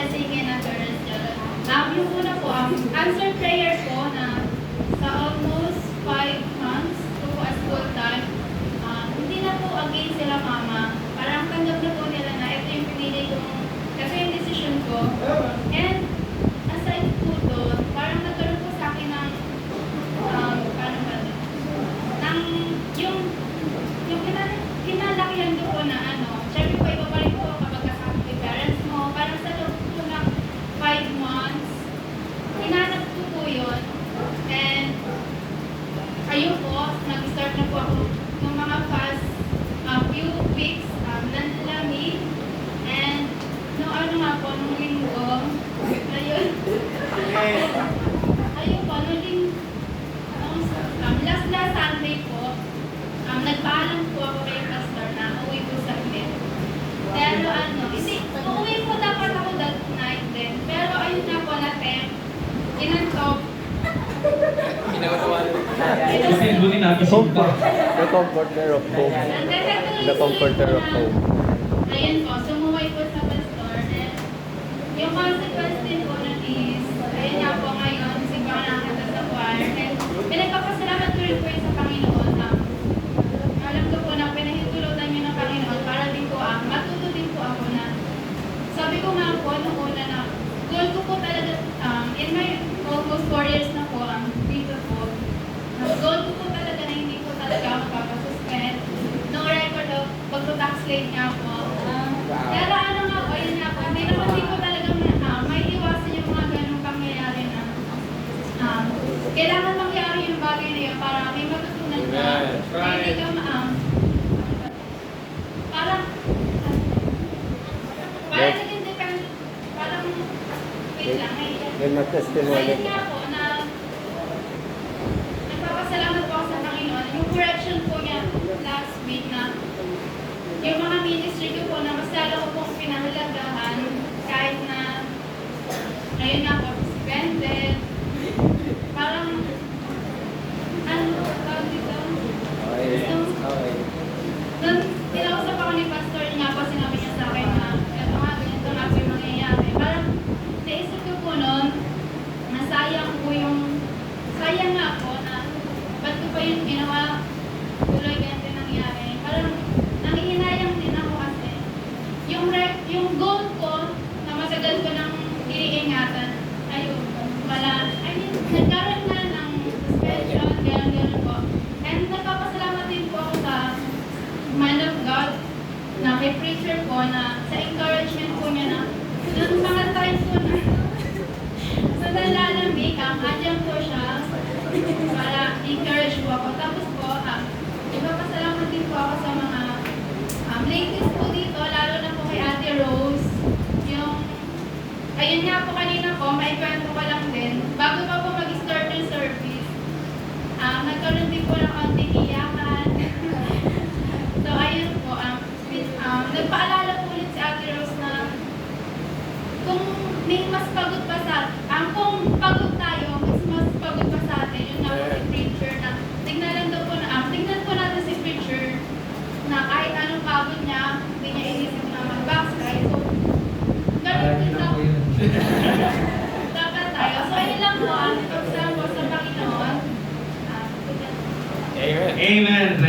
blessing and assurance dyan. Yung una po, answer prayer po na sa almost 5 months to po as full time, hindi na po against sila mama. Parang tanggap na po nila na ito yung pinili kong, kasi yung decision ko. And aside po doon, parang nagkaroon po sa akin ng, paano ba ito? Ng, yung kinalakihan ko po na syempre po iba pa rin po kapag kasama ko yung parents mo. Parang sa loob po ng 5 months, hinanap ko po yun. And ayun po, nag-start na po ako ng mga past few weeks, nanlamig. And nung linggo, ayun. Ayun po, last Sunday po, nagpaalam po ako kay Pastor na uwi po sa amin. Pero uuwi po dapat ako that night din. Pero ayun na po na-tempt, inantop. Buti natin siya. The comforter of home. The comforter of home. Ayun po, sumuway po sa Pastor. And yung consequence din po na is, ayun nga po ngayon, siguro nakakita sa choir. And pinagpapasalamat ko rin po yun sa Panginoon. Alam ko po na pinahintulutan niyo ng Panginoon para din po matuto din po ako na sabi ko nga po noong una na goal ko po talaga in my almost 4 years na po dito po goal ko po talaga na hindi po talaga magpapasuspend no record of pag-tax late nga po pero nga po yun nga po hindi naman din po talaga may iwasan yung mga ganong pangyayari na kailangan mangyari yung bagay na yun para may matutunan na hindi ka parang naging depend, parang, wait lang, May mag-testimony. ayun nga po na, nagpapasalamat po ako sa Panginoon. Yung correction po niya last week na, yung mga ministry ko po na mas lalo ko pong pinahalagahan kahit na, ayun nga po, suspended, parang, tawag dito? Nung tinausap ako ni Pastor nga po, sinabi niya sa akin na ganito nga po yung mangyayari. Parang naisip ko po noon, na sayang nga ako na ba't ko pa yung ginawa, tuloy ganito nangyari. Parang nangihinayang din ako kasi yung goal ko na matagal ko nang iniingatan, ayun, nagkaroon na ng suspension, gano'n po. And nagpapasalamat din po ako sa man of God na may preacher po na sa encouragement po niya na noong mga times po na sa nalalamig, andyan po siya para encourage po ako. Tapos po, ipapasalamat din po ako sa mga ladies po dito, lalo na po kay Ate Rose. Ayun nga po kanina po, may kwento ko lang din. Bago pa po mag-start yung service, nagkaroon din po ng konting iyakan. So, ayun po, nagpaalala po ulit si Ate Rose na kung may mas pagod pa kung pagod tayo, mas pagod pa sa atin, yun nga po si preacher na tignan po natin si preacher na kahit anong pagod niya, hindi niya inisip na mag-backslide. So, ganun din lang. Dapat tayo. So, ayun lang po, pagsama po sa Panginoon. Amen.